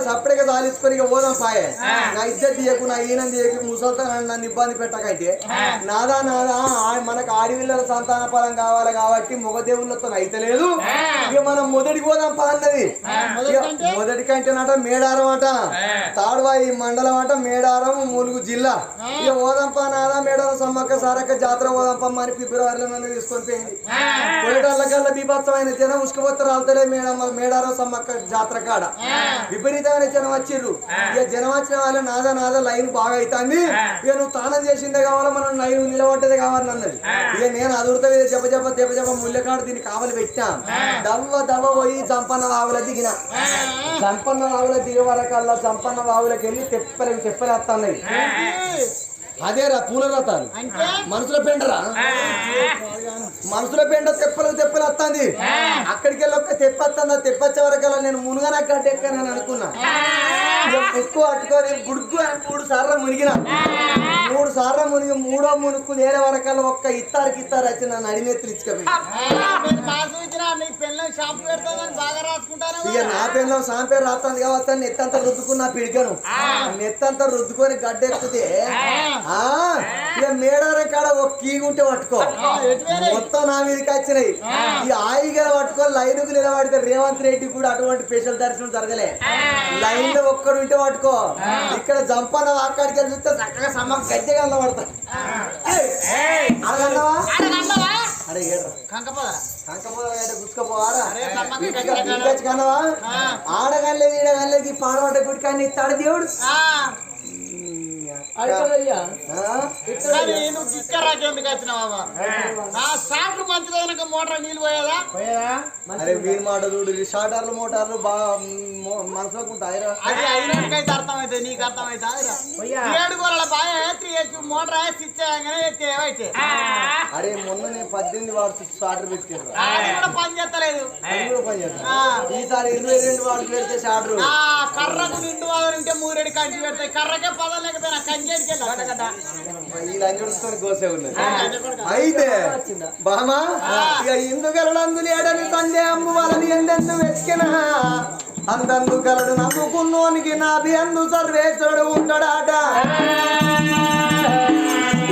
సపరేట్గా సాలించుకొని ఇక పోదాం పాయే నా ఇజ్జత్ తీయకు నా ఈయన తీయకు ముసలితో నన్ను ఇబ్బంది పెట్టకైతే నాదా మనకు ఆడివిల్లల సంతాన ఫలం కావాలి కాబట్టి మొగదేవుళ్ళతో అయితే లేదు ఇక మనం మొదటికి పోదాం పా అన్నది మొదటి కంటేనట మేడారం అట తాడువాయి మండలం అట మేడారం ములుగు జిల్లా ఇక పోదాంపా నాదా మేడారం సమ్మక్క సారక్క జాతర పోదాంపమ్మ అని ఫిబ్రవరిలో నన్ను తీసుకొని పోయింది పోయేటల్లకల్లా బీభత్సమైన జనం ఉసుకుపోతారు వెళ్తారే మేడారం సమ్మక్క జాతర కాడ విపరీతమైన జనం వచ్చిర్రు ఇక జనం వచ్చిన వాళ్ళు నాదా లైన్ బాగా అవుతుంది ఇక నువ్వు తానం చేసిందే కావాలా మనం లైన్ నిలబడ్డదే కావాలని అన్నది ఇక నేను అదురుతా జప ముళ్ళకాడు దీన్ని కావాలి పెట్టా దవ్వ పోయి జంపన్న వాగుల దిగిన జంపన్న వాగుల దిగే వరకల్లా జంపన్న వాగులకి వెళ్ళి తెప్పలేస్తున్నాయి అదేరా పూల రథాలు మనసులో పెండరా మనసులో పెండ తెప్పలు వస్తుంది అక్కడికి వెళ్ళి ఒక్క తెప్పచ్చే వరకల్లా నేను మునుగన గడ్డెక్కనని అనుకున్నా ఎక్కువ అట్టుకొని గుడుకు అని 3 సార్లు మునిగిన 3 సార్లు మునిగి 3వ మునుక్కు వేరే వరకల్లా ఒక్క ఇత్తారు వచ్చి నన్ను అడినెత్తులు ఇచ్చుకపోయి ఇక నా పెళ్ళం సాంపేరు రాస్తాను కావచ్చు నెత్తంతా రుద్దుకున్నా పిడికను నెత్తంతా రుద్దుకొని గడ్డెక్కితే ఇక మేడారం కాడ ఒక కీగుంటే పట్టుకో మొత్తం నా మీదకి వచ్చినాయి ఈ ఆయిగా పట్టుకో లైన్కు నిలబడితే రేవంత్ రెడ్డి కూడా అటువంటి స్పెషల్ దర్శనం జరగలే లైన్ లో ఒక్కడు ఉంటే పట్టుకో ఇక్కడ జంపన్న అక్కడికి వెళ్ళి చూస్తే చక్కగా సమ్మ గద్దెగా పడతాయి అరే గుచ్చుకోపోవారా ఆడగలేదు ఈడగలేదు ఈ పాడబడ్డ గుడికాన్ని ఇస్తాడు దేవుడు మోటార్ నీళ్ళు పోయేదా అరే వీరి మాట చూడు షార్టర్లు మోటార్లు బాగా మనసులోకి ఉంటాయి అయినకైతే అర్థమైతే నీకు అర్థమైతే 7 గోళ బాగా మోటార్ స్విచ్ అయితే అరే మొన్న నేను 18 వాట్స్ షార్టర్ పెట్టారు పని చేస్తలేదు ఈసారి 22 వాట్స్ పెడితే షార్టర్ కర్రకు నిండు వాళ్ళు ఉంటే 3 కంచి పెడతాయి కర్రకే పదం లేకపోయినా కంచేడికి కోసే ఉన్నది అయితే బామా ఇక ఇందుగలడు లేడని సందేహము వాళ్ళని ఎందెందు వెతికినా అందందు గలడు నమ్ముకున్నోనికి నాభి అందు సర్వేశ్వరుడు ఉంటాడాట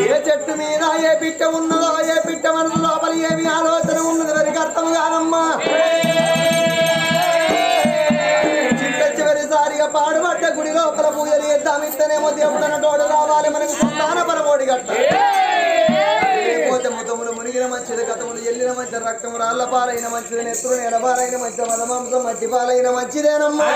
ఏ చెట్టు మీద ఏ పిట్ట ఉన్నదో ఏ పిట్ట మనసు లోపల ఏమి ఆలోచన ఉన్నది వరకు అర్థం కాదమ్మా చివరిసారిగా పాడుబడ్డ గుడి లోపల పూజలు చేద్దామిస్తేనేమో దేవుడన తోడు రావాలి మనకు సంతాన పరమోడి గట్ట పోతే ముతములు మునిగిన మంచిది గతములు ఎల్లిన మంచి రక్తము రాళ్ల పాలైన మంచిది నెత్తులు నెలపాలైన మంచి మదమాంసం మట్టి పాలైన మంచిదేనమ్మా